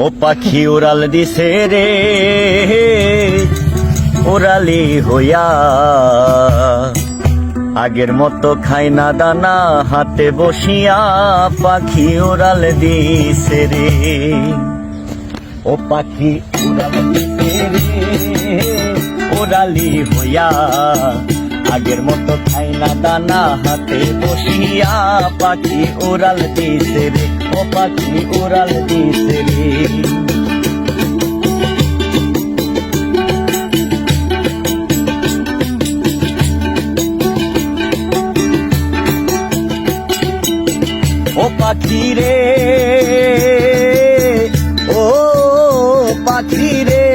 ও পাখি উড়াল দিছে রে উড়ালি হইয়া, আগের মতো খাই না দানা হাতে বসিয়া, পাখি উড়াল দিছে রে। ও পাখি উড়াল দিছে রে উড়ালি হইয়া, আগের মতো খাই না দানা হাতে বসিয়া, পাখি উড়াল দিছে রে। ও পাখি উড়াল দিছে রে। ও পাখি রে ও পাখি রে,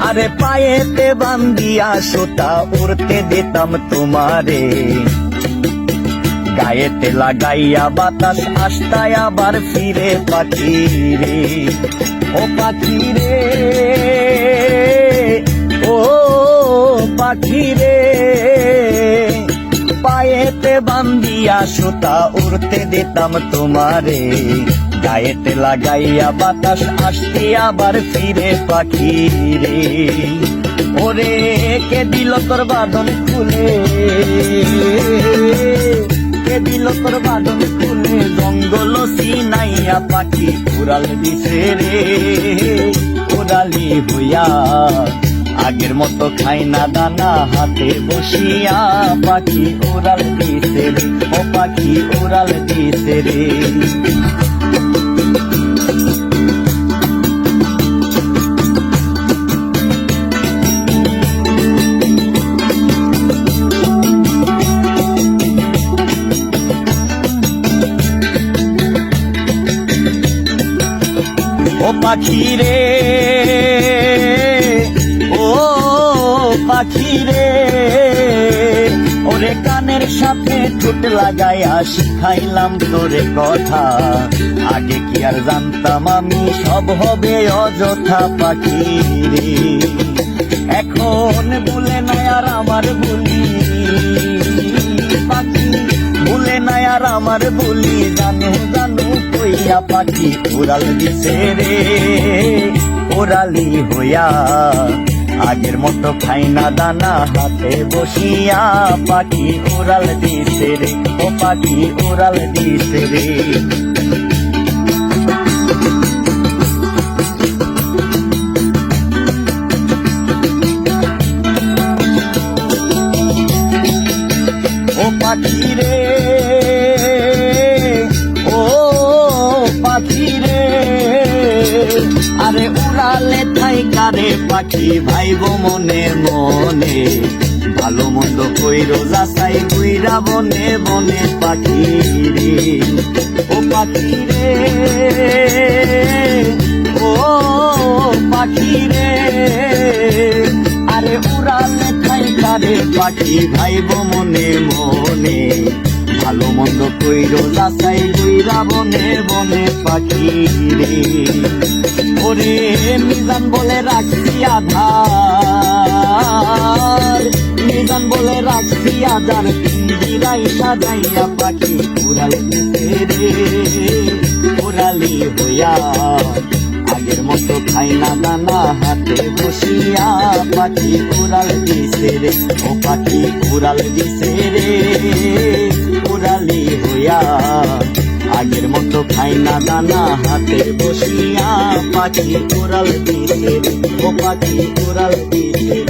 আরে পায়েতে বান্ধিয়া সুতা উড়তে দিতাম তোমারে, গায়েতে লাগাইয়া বাতাস আসতায় আবার ফিরে পাখি রে। ও পাখি রে ও পাখি রে, পায়েতে বান্ধিয়া সুতা উড়তে দিতাম তোমারে, গায়েতে লাগাইয়া বাতাস আসতে আবার ফিরে পাখি রে। ওরে কে দিল তোর বাঁধন খুলে, কে দিল তোর বাঁধন খুলে, জঙ্গল সিনাইয়া পাখি উড়াল দিছে রে উড়ালি হইয়া, আগের মতো খাই না দানা হাতে বসিয়া, পাখি উড়াল দিছে রে। ও পাখি উড়াল দিছে রে। ও পাখি রে ও পাখি রে, ওরে কানের সাথে ঠোঁট লাগাইয়া শিখাইলাম তোরে কথা, আগে কি আর জানতাম আমি সব হবে অযথা পাখি রে। এখন ভুলে নাই আর আমার ভুলি পাখি, ভুলে নাই আর আমার ভুলি, জানু জানু কইয়া পাখি উড়াল দিছে রে উড়ালি হইয়া, আগের মতো খাই না দানা হাতে বসিয়া, পাখি উড়াল দিছে রে। ও পাখি উড়াল দিছে রে। ও পাখি রে ও পাখি রে, আরে উড়ালে থাইকা রে পাখি ভাইব মনে মনে, ভালো মন্দ কইরো যাচাই কইরা বনে বনে পাখি রে। ও পাখি রে ও পাখি রে, আরে উড়ালে থাইকা রে পাখি ভাইব মনে মনে, ভালো মন্দ কইরো যাচাই কইরা বনে বনে পাখি রে। ওরে মিজান বলে রাখছি আধার, মিজান বলে রাখছি আধার, পিঞ্জিরাই সাজাইয়া পাখি উড়াল দিছে রে উড়ালি হইয়া, আগের মতো খাই না দানা হাতে বসিয়া, পাখি উড়াল দিছে রে। ও পাখি উড়াল দিছে রে উড়ালি হইয়া, আগের মতো খাই না দানা হাতে বসিয়া, পাখি উড়াল দিছে রে। ও পাখি উড়াল দিছে রে।